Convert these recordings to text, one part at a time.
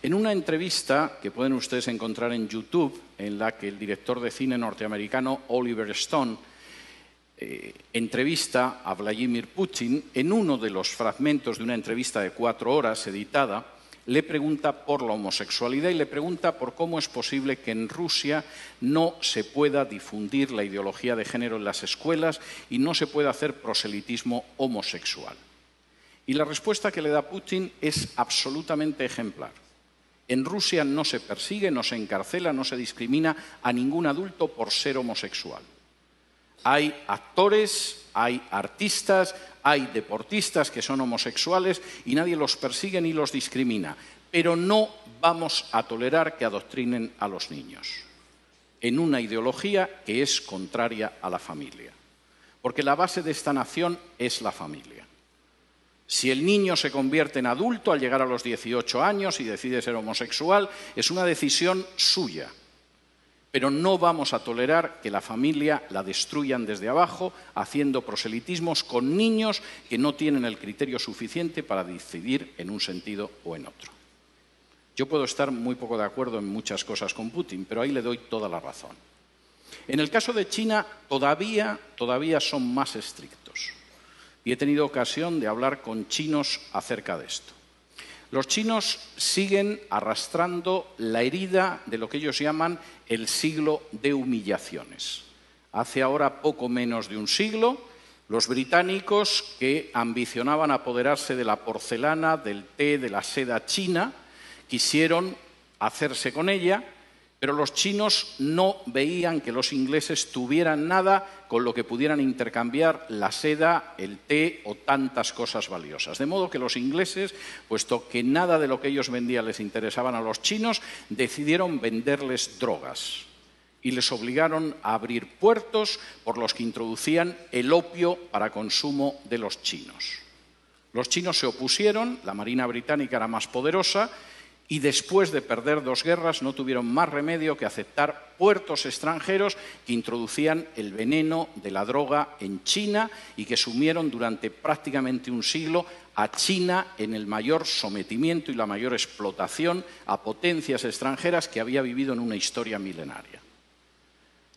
En una entrevista que pueden ustedes encontrar en YouTube, en la que el director de cine norteamericano Oliver Stone entrevista a Vladimir Putin, en uno de los fragmentos de una entrevista de 4 horas editada, le pregunta por la homosexualidad y le pregunta por cómo es posible que en Rusia no se pueda difundir la ideología de género en las escuelas y no se pueda hacer proselitismo homosexual. Y la respuesta que le da Putin es absolutamente ejemplar. En Rusia no se persigue, no se encarcela, no se discrimina a ningún adulto por ser homosexual. Hay actores, hay artistas, hay deportistas que son homosexuales y nadie los persigue ni los discrimina. Pero no vamos a tolerar que adoctrinen a los niños en una ideología que es contraria a la familia. Porque la base de esta nación es la familia. Si el niño se convierte en adulto al llegar a los 18 años y decide ser homosexual, es una decisión suya. Pero no vamos a tolerar que la familia la destruyan desde abajo, haciendo proselitismos con niños que no tienen el criterio suficiente para decidir en un sentido o en otro. Yo puedo estar muy poco de acuerdo en muchas cosas con Putin, pero ahí le doy toda la razón. En el caso de China, todavía son más estrictos. Y he tenido ocasión de hablar con chinos acerca de esto. Los chinos siguen arrastrando la herida de lo que ellos llaman el siglo de humillaciones. Hace ahora poco menos de un siglo, los británicos que ambicionaban apoderarse de la porcelana, del té, de la seda china, quisieron hacerse con ella, pero los chinos no veían que los ingleses tuvieran nada con lo que pudieran intercambiar la seda, el té o tantas cosas valiosas. De modo que los ingleses, puesto que nada de lo que ellos vendían les interesaban a los chinos, decidieron venderles drogas y les obligaron a abrir puertos por los que introducían el opio para consumo de los chinos. Los chinos se opusieron, la Marina británica era más poderosa, y después de perder 2 guerras no tuvieron más remedio que aceptar puertos extranjeros que introducían el veneno de la droga en China y que sumieron durante prácticamente un siglo a China en el mayor sometimiento y la mayor explotación a potencias extranjeras que había vivido en una historia milenaria.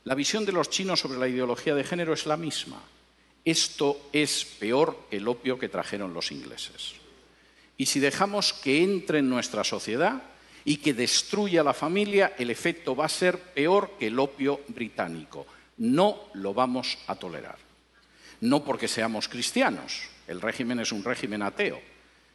La visión de los chinos sobre la ideología de género es la misma. Esto es peor que el opio que trajeron los ingleses. Y si dejamos que entre en nuestra sociedad y que destruya la familia, el efecto va a ser peor que el opio británico. No lo vamos a tolerar. No porque seamos cristianos, el régimen es un régimen ateo,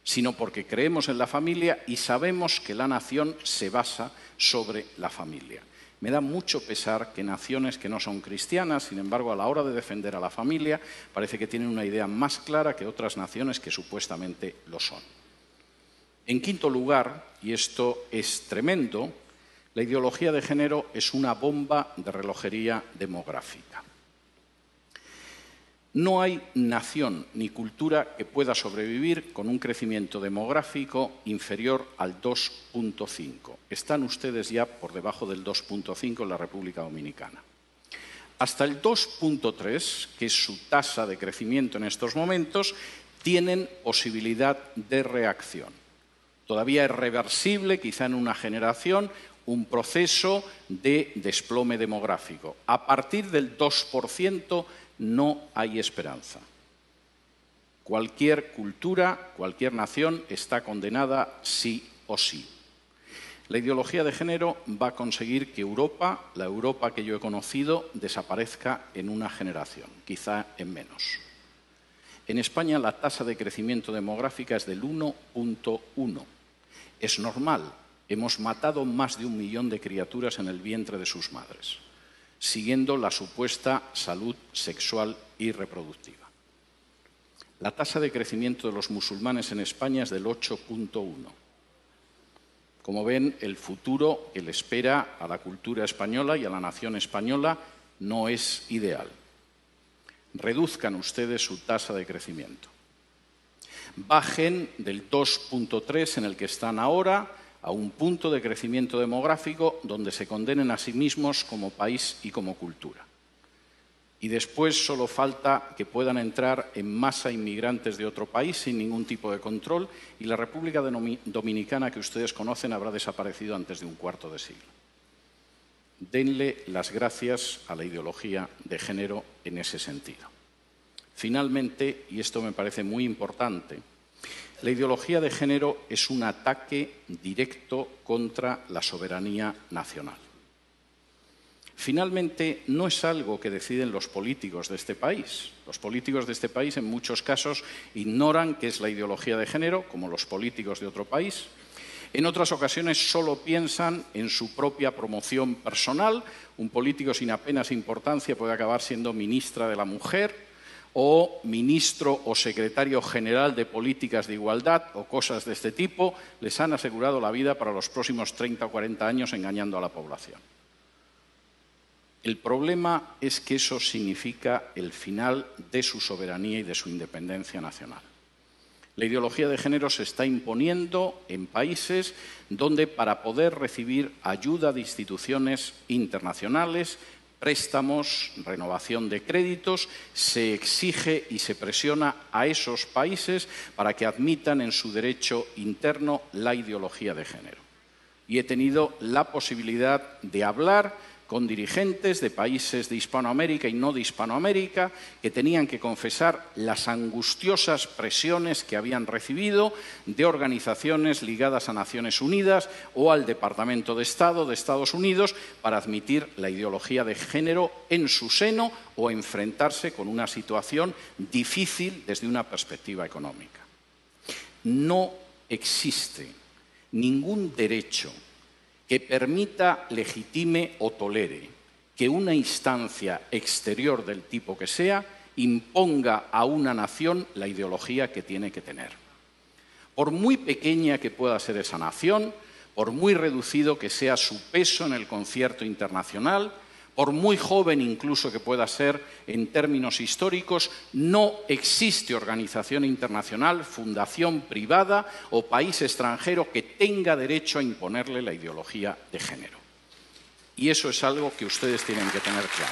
sino porque creemos en la familia y sabemos que la nación se basa sobre la familia. Me da mucho pesar que naciones que no son cristianas, sin embargo, a la hora de defender a la familia, parece que tienen una idea más clara que otras naciones que supuestamente lo son. En quinto lugar, y esto es tremendo, la ideología de género es una bomba de relojería demográfica. No hay nación ni cultura que pueda sobrevivir con un crecimiento demográfico inferior al 2,5. Están ustedes ya por debajo del 2,5 en la República Dominicana. Hasta el 2,3, que es su tasa de crecimiento en estos momentos, tienen posibilidad de reacción. Todavía es reversible, quizá en una generación, un proceso de desplome demográfico. A partir del 2% no hay esperanza. Cualquier cultura, cualquier nación está condenada sí o sí. La ideología de género va a conseguir que Europa, la Europa que yo he conocido, desaparezca en una generación, quizá en menos. En España la tasa de crecimiento demográfica es del 1,1. Es normal, hemos matado más de 1 millón de criaturas en el vientre de sus madres, siguiendo la supuesta salud sexual y reproductiva. La tasa de crecimiento de los musulmanes en España es del 8,1. Como ven, el futuro que le espera a la cultura española y a la nación española no es ideal. Reduzcan ustedes su tasa de crecimiento. Bajen del 2,3 en el que están ahora a un punto de crecimiento demográfico donde se condenen a sí mismos como país y como cultura. y después solo falta que puedan entrar en masa inmigrantes de otro país sin ningún tipo de control y la República Dominicana que ustedes conocen habrá desaparecido antes de un cuarto de siglo. Denle las gracias a la ideología de género en ese sentido. Finalmente, y esto me parece muy importante, la ideología de género es un ataque directo contra la soberanía nacional. Finalmente, no es algo que deciden los políticos de este país. Los políticos de este país, en muchos casos, ignoran qué es la ideología de género, como los políticos de otro país. En otras ocasiones solo piensan en su propia promoción personal. Un político sin apenas importancia puede acabar siendo ministra de la Mujer o ministro o secretario general de Políticas de Igualdad o cosas de este tipo. Les han asegurado la vida para los próximos 30 o 40 años engañando a la población. El problema es que eso significa el final de su soberanía y de su independencia nacional. La ideología de género se está imponiendo en países donde para poder recibir ayuda de instituciones internacionales, préstamos, renovación de créditos, se exige y se presiona a esos países para que admitan en su derecho interno la ideología de género. Y he tenido la posibilidad de hablar con dirigentes de países de Hispanoamérica y no de Hispanoamérica que tenían que confesar las angustiosas presiones que habían recibido de organizaciones ligadas a Naciones Unidas o al Departamento de Estado de Estados Unidos para admitir la ideología de género en su seno o enfrentarse con una situación difícil desde una perspectiva económica. No existe ningún derecho que permita, legitime o tolere que una instancia exterior del tipo que sea imponga a una nación la ideología que tiene que tener. Por muy pequeña que pueda ser esa nación, por muy reducido que sea su peso en el concierto internacional, por muy joven incluso que pueda ser en términos históricos, no existe organización internacional, fundación privada o país extranjero que tenga derecho a imponerle la ideología de género. Y eso es algo que ustedes tienen que tener claro.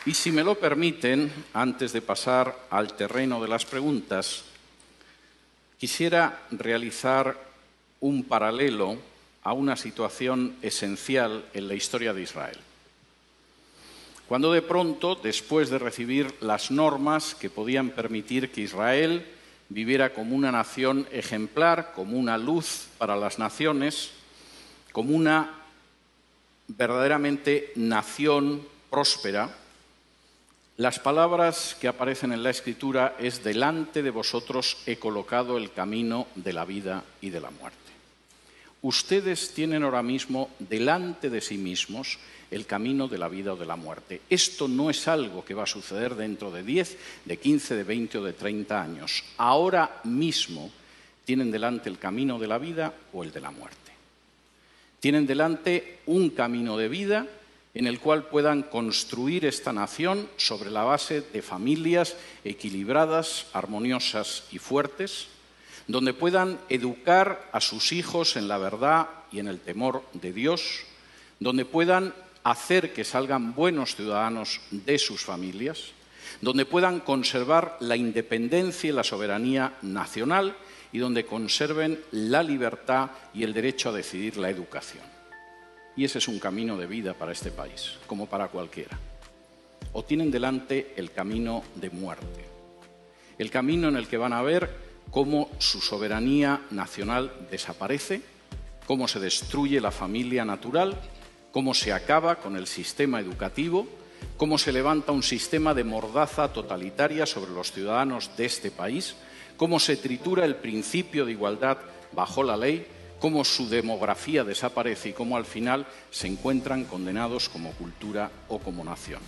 Y si me lo permiten, antes de pasar al terreno de las preguntas, quisiera realizar un paralelo a una situación esencial en la historia de Israel. Cuando de pronto, después de recibir las normas que podían permitir que Israel viviera como una nación ejemplar, como una luz para las naciones, como una verdaderamente nación próspera, las palabras que aparecen en la Escritura es: delante de vosotros he colocado el camino de la vida y de la muerte. Ustedes tienen ahora mismo delante de sí mismos el camino de la vida o de la muerte. Esto no es algo que va a suceder dentro de 10, de 15, de 20 o de 30 años. Ahora mismo tienen delante el camino de la vida o el de la muerte. Tienen delante un camino de vida en el cual puedan construir esta nación sobre la base de familias equilibradas, armoniosas y fuertes, donde puedan educar a sus hijos en la verdad y en el temor de Dios, donde puedan hacer que salgan buenos ciudadanos de sus familias, donde puedan conservar la independencia y la soberanía nacional y donde conserven la libertad y el derecho a decidir la educación. Y ese es un camino de vida para este país, como para cualquiera. O tienen delante el camino de muerte, el camino en el que van a ver cómo su soberanía nacional desaparece, cómo se destruye la familia natural, cómo se acaba con el sistema educativo, cómo se levanta un sistema de mordaza totalitaria sobre los ciudadanos de este país, cómo se tritura el principio de igualdad bajo la ley, cómo su demografía desaparece y cómo al final se encuentran condenados como cultura o como nación.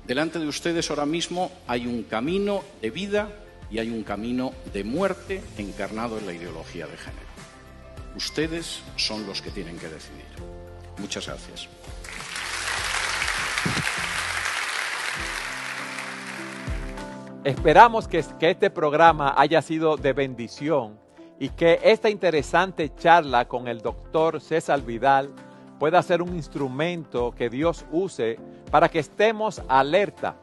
Delante de ustedes ahora mismo hay un camino de vida y hay un camino de muerte encarnado en la ideología de género. Ustedes son los que tienen que decidir. Muchas gracias. Esperamos que este programa haya sido de bendición y que esta interesante charla con el doctor César Vidal pueda ser un instrumento que Dios use para que estemos alerta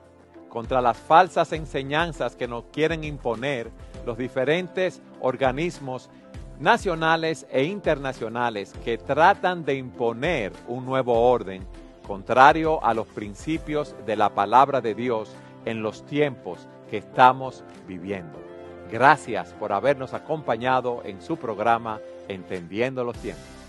contra las falsas enseñanzas que nos quieren imponer los diferentes organismos nacionales e internacionales que tratan de imponer un nuevo orden contrario a los principios de la palabra de Dios en los tiempos que estamos viviendo. Gracias por habernos acompañado en su programa Entendiendo los Tiempos.